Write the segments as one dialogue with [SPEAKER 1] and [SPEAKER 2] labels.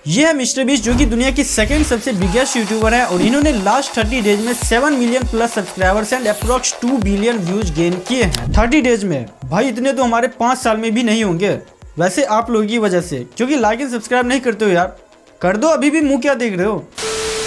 [SPEAKER 1] ये है mister beast जो कि दुनिया की सेकंड सबसे बिगेस्ट यूट्यूबर है और इन्होंने लास्ट 30 डेज में 7 million plus subscribers and approx 2 billion views gain किए हैं 30 डेज में। भाई इतने तो हमारे 5 साल में भी नहीं होंगे, वैसे आप लोगों की वजह से, क्योंकि लाइक एंड सब्सक्राइब नहीं करते हो यार, कर दो, अभी भी मुंह क्या देख रहे हो।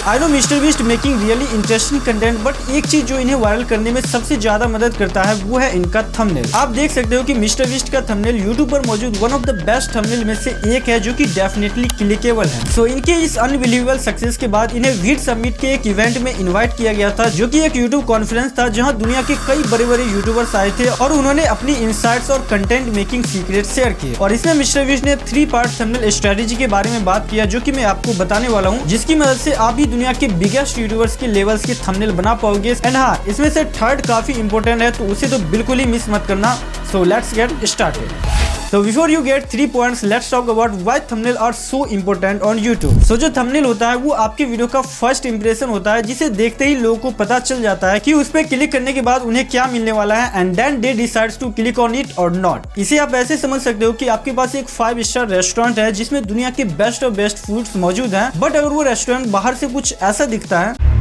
[SPEAKER 1] I know mister beast making really interesting content, but एक चीज जो इन्हें वायरल करने में सबसे ज्यादा मदद करता है वो है इनका थंबनेल। आप देख सकते हो कि मिस्टर बीस्ट का थंबनेल यूट्यूब पर मौजूद one of the best thumbnail में से एक है, जो कि डेफिनेटली क्लिकेबल है। सो इनके इस अनबिलीवेबल सक्सेस के बाद इन्हें वीट समिट के एक इवेंट में इन्वाइट किया गया था, जो कि एक यूट्यूब कॉन्फ्रेंस था जहाँ दुनिया के कई बड़े बड़े यूट्यूबर्स आए थे और उन्होंने अपनी इंसाइट्स और कंटेंट मेकिंग सीक्रेट शेयर किए। और इसमें मिस्टर बीस्ट ने 3 पार्ट थंबनेल स्ट्रेटेजी के बारे में बात किया, जो कि मैं आपको बताने वाला हूँ, जिसकी मदद से आप भी दुनिया के बिगेस्ट यूट्यूबर्स के लेवल्स के थंबनेल बना पाओगे। एंड हाँ, इसमें से थर्ड काफी इंपॉर्टेंट है, तो उसे तो बिल्कुल ही मिस मत करना। So let's get started. So before you get 3 points, let's talk about why thumbnail are so important on YouTube. So जो thumbnail होता है वो आपके वीडियो का फर्स्ट इंप्रेशन होता है, जिसे देखते ही लोगों को पता चल जाता है कि उस पे क्लिक करने के बाद उन्हें क्या मिलने वाला है, and then they decides to click on it or not. इसे आप ऐसे समझ सकते हो कि आपके पास एक 5 स्टार रेस्टोरेंट है जिसमें दुनिया के बेस्ट ऑफ बेस्ट फूड्स मौजूद हैं, बट अगर वो रेस्टोरेंट बाहर से कुछ ऐसा दिखता है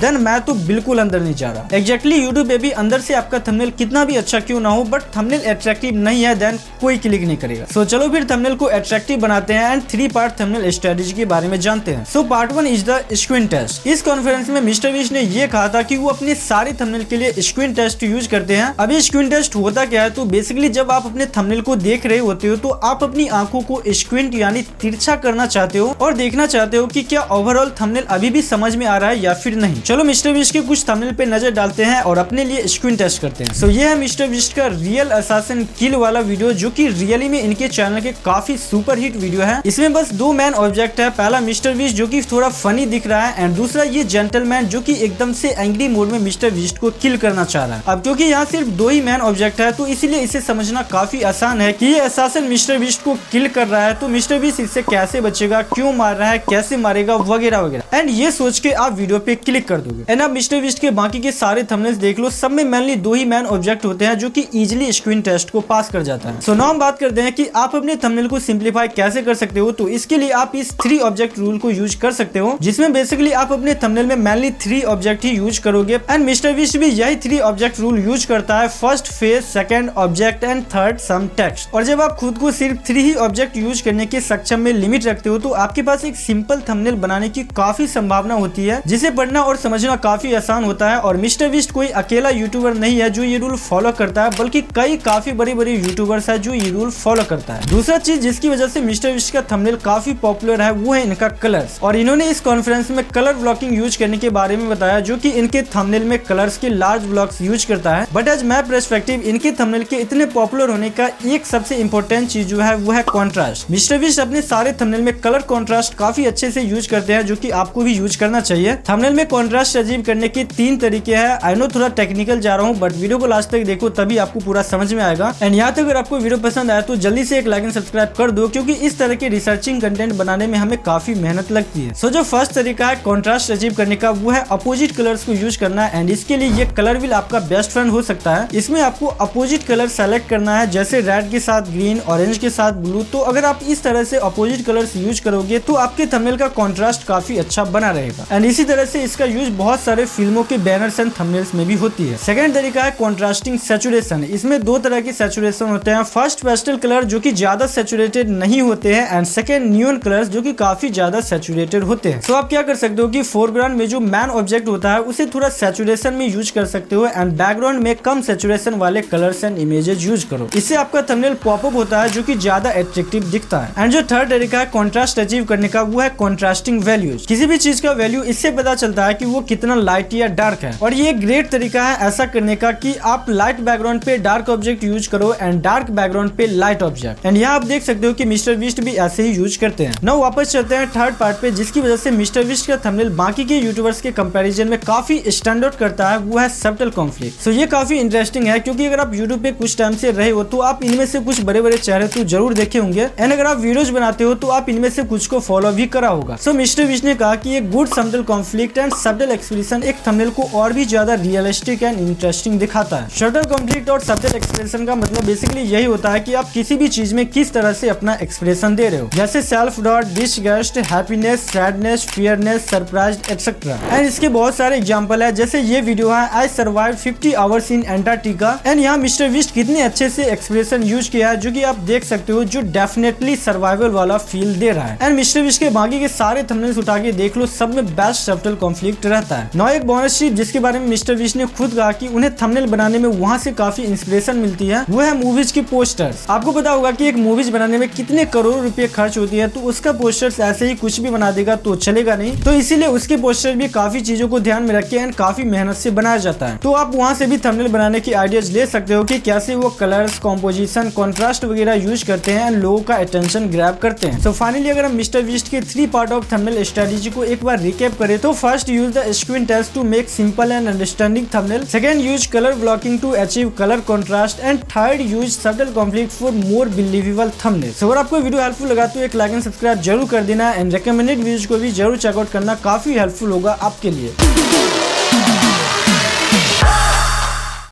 [SPEAKER 1] देन मैं तो बिल्कुल अंदर नहीं जा रहा। एग्जैक्टली यूट्यूब पे भी अंदर से आपका थंबनेल कितना भी अच्छा क्यों ना हो, बट थंबनेल अट्रैक्टिव नहीं है देन कोई क्लिक नहीं करेगा। सो चलो फिर थंबनेल को अट्रैक्टिव बनाते हैं एंड 3 पार्ट थंबनेल स्ट्रेटेजी के बारे में जानते हैं। So part 1 is the screen test. इस कॉन्फ्रेंस में मिस्टर बीस्ट ने ये कहा था कि वो अपने सारे थंबनेल के लिए स्क्रीन टेस्ट यूज करते हैं। अभी स्क्रीन टेस्ट होता क्या है, तो बेसिकली जब आप अपने थंबनेल को देख रहे होते हो तो आप अपनी आंखों को स्क्विंट यानी तिरछा करना चाहते हो और देखना चाहते हो कि क्या ओवरऑल थंबनेल अभी भी समझ में आ रहा है या फिर नहीं। चलो मिस्टर बीस्ट के कुछ थंबनेल पे नजर डालते हैं और अपने लिए स्क्रीन टेस्ट करते हैं। सो ये है मिस्टर बीस्ट का रियल असैसिन किल वाला वीडियो, जो कि रियली में इनके चैनल के काफी सुपर हिट वीडियो है। इसमें बस 2 मैन ऑब्जेक्ट है, पहला मिस्टर बीस्ट जो कि थोड़ा फनी दिख रहा है, एंड दूसरा ये जेंटलमैन जो कि एकदम से एंग्री मोड में मिस्टर बीस्ट को किल करना चाह रहा है। अब क्योंकि यहाँ सिर्फ 2 ही मैन ऑब्जेक्ट है, तो इसीलिए इसे समझना काफी आसान है कि ये असैसिन मिस्टर बीस्ट को किल कर रहा है, तो मिस्टर बीस्ट इससे कैसे बचेगा, क्यों मार रहा है, कैसे मारेगा, वगैरह वगैरह। एंड ये सोच के आप वीडियो पे क्लिक कर दोगे। एंड अब मिस्टर बीस्ट के बाकी के सारे थंबनेल्स देख लो, सब में मेनली 2 ही मैन ऑब्जेक्ट होते हैं, जो कि इजीली स्क्रीन टेस्ट को पास कर जाता है। सो नाउ हम बात करते हैं कि आप अपने थंबनेल को सिंप्लीफाई कैसे कर सकते हो। तो इसके लिए आप इस 3 ऑब्जेक्ट रूल को यूज कर सकते हो, जिसमें बेसिकली आप अपने थंबनेल में मेनली 3 ऑब्जेक्ट ही यूज करोगे। एंड मिस्टर बीस्ट भी यही 3 ऑब्जेक्ट रूल यूज करता है, first face, second object and third some text. और जब आप खुद को सिर्फ 3 ही ऑब्जेक्ट यूज करने के सक्षम में लिमिट रखते हो, तो आपके पास एक सिंपल थंबनेल बनाने की काफी संभावना होती है, जिसे पढ़ना और समझना काफी आसान होता है। और मिस्टर बीस्ट कोई अकेला यूट्यूबर नहीं है जो ये रूल फॉलो करता है, बल्कि कई काफी बड़े बड़े यूट्यूबर्स है जो ये रूल फॉलो करता है। दूसरा चीज जिसकी वजह से मिस्टर बीस्ट का थंबनेल काफी पॉपुलर है वो है इनका कलर्स। और इन्होंने इस कॉन्फ्रेंस में कलर ब्लॉकिंग यूज करने के बारे में बताया, जो कि इनके थंबनेल में कलर्स के लार्ज ब्लॉक्स यूज करता है। बट एज माय पर्सपेक्टिव, इनके थंबनेल के इतने पॉपुलर होने का एक सबसे इंपॉर्टेंट चीज जो है वो है कॉन्ट्रास्ट। मिस्टर बीस्ट अपने सारे थंबनेल में कलर कॉन्ट्रास्ट काफी अच्छे से यूज करते हैं, जो कि आपको भी यूज करना चाहिए। थंबनेल में कॉन्ट्रास्ट अचीव करने के 3 तरीके हैं। आई नो थोड़ा टेक्निकल जा रहा हूँ, बट वीडियो को लास्ट तक देखो तभी आपको पूरा समझ में आएगा। एंड यहाँ तक अगर आपको वीडियो पसंद आया तो जल्दी से एक लाइक एंड सब्सक्राइब कर दो, क्योंकि इस तरह के रिसर्चिंग कंटेंट बनाने में हमें काफी मेहनत लगती है। सो जो फर्स्ट तरीका है कॉन्ट्रास्ट अचीव करने का, वो है अपोजिट कलर्स को यूज करना है। एंड इसके लिए ये कलर व्हील आपका बेस्ट फ्रेंड हो सकता है। इसमें आपको अपोजिट कलर सेलेक्ट करना है, जैसे रेड के साथ ग्रीन, ऑरेंज के साथ ब्लू। तो अगर आप इस तरह से अपोजिट कलर्स यूज करोगे तो आपके थंबनेल का कॉन्ट्रास्ट काफी अच्छा बना रहेगा। एंड इसी तरह से इसका यूज बहुत सारे फिल्मों के बैनर्स एंड थंबनेल्स में भी होती है। सेकंड तरीका है कॉन्ट्रास्टिंग सैचुरेशन। इसमें 2 तरह के सैचुरेशन होते हैं, फर्स्ट पेस्टल कलर जो कि ज्यादा सैचुरेटेड नहीं होते हैं, एंड सेकंड नियॉन कलर्स जो कि काफी ज्यादा सैचुरेटेड होते हैं। तो आप क्या कर सकते हो कि फोरग्राउंड में जो मैन ऑब्जेक्ट होता है उसे थोड़ा सैचुरेशन में यूज कर सकते हो, एंड बैकग्राउंड में कम सैचुरेशन वाले कलर्स एंड इमेजेस यूज करो। इससे आपका थंबनेल पॉपअप होता है, जो कि ज्यादा अट्रैक्टिव दिखता है। एंड जो थर्ड तरीका है कॉन्ट्रास्ट अचीव करने का, वो है कॉन्ट्रास्टिंग वैल्यूज। किसी भी चीज का वैल्यू इससे पता चलता है कि वो कितना लाइट या डार्क है, और ये ग्रेट तरीका है ऐसा करने का कि आप लाइट बैकग्राउंड पे डार्क ऑब्जेक्ट यूज करो एंड डार्क बैकग्राउंड पे लाइट ऑब्जेक्ट। एंड यहाँ आप देख सकते हो कि मिस्टर बीस्ट भी ऐसे ही यूज करते हैं। नाउ वापस चलते हैं थर्ड पार्ट पे, जिसकी वजह से मिस्टर बीस्ट का थंबनेल बाकी के यूट्यूबर्स के कंपैरिजन में काफी स्टैंड आउट करता है, वो है सबटल कॉन्फ्लिक्ट। सो ये काफी इंटरेस्टिंग है, क्योंकि अगर आप यूट्यूब पे कुछ टाइम से रहे हो तो आप इनमें से कुछ बड़े बड़े चेहरे तो जरूर देखे होंगे, एंड अगर आप वीडियोज बनाते हो तो आप इनमें से कुछ को फॉलो भी करा होगा। सो मिस्टर बीस्ट ने कहा कि ये good subtle conflict and subtle subtle expression एक थंबनेल को और भी ज्यादा रियलिस्टिक एंड इंटरेस्टिंग दिखाता है। सबटल कॉन्फ्लिक्ट और सबटल एक्सप्रेशन का मतलब बेसिकली यही होता है कि आप किसी भी चीज में किस तरह से अपना एक्सप्रेशन दे रहे हो, जैसे self doubt, disgust, happiness, sadness, fearness, surprised etcetera. And इसके बहुत सारे एग्जांपल है, जैसे ये वीडियो है I survived 50 hours in Antarctica. And यहाँ मिस्टर बीस्ट कितने अच्छे से एक्सप्रेशन यूज किया है जो कि आप देख सकते हो, जो डेफिनेटली सर्वाइवल वाला फील दे रहा है। एंड मिस्टर बीस्ट के बाकी के सारे थंबनेल्स उठा के देख लो, सब में बेस्ट सबटल कॉन्फ्लिक्ट रहता है। नौ एक बोनस टिप जिसके बारे में मिस्टर बीस्ट ने खुद कहा कि उन्हें थंबनेल बनाने में वहाँ से काफी इंस्पिरेशन मिलती है, वो है मूवीज की पोस्टर्स। आपको पता होगा कि एक मूवीज बनाने में कितने करोड़ रुपए खर्च होती है, तो उसका पोस्टर्स ऐसे ही कुछ भी बना देगा तो चलेगा नहीं, तो इसीलिए उसके पोस्टर भी काफी चीजों को ध्यान में रख के एंड काफी मेहनत से बनाया जाता है। तो आप वहाँ से भी थंबनेल बनाने की आइडियाज ले सकते हो कि कैसे वो कलर्स, कॉम्पोजिशन, कॉन्ट्रास्ट वगैरह यूज करते हैं एंड लोगों का अटेंशन ग्रैब करते हैं। सो फाइनली अगर हम मिस्टर बीस्ट के 3 पार्ट ऑफ थंबनेल स्ट्रेटजी को एक बार रिकैप करें तो first use the screen test to make simple and understanding thumbnail, second use colour blocking to achieve colour contrast and third use subtle conflict for more believable thumbnail. So अगर आपको video helpful लगा तो एक like and subscribe जरूर कर देना and recommended videos को भी जरूर चेकआउट करना, काफी हेल्पफुल होगा आपके लिए।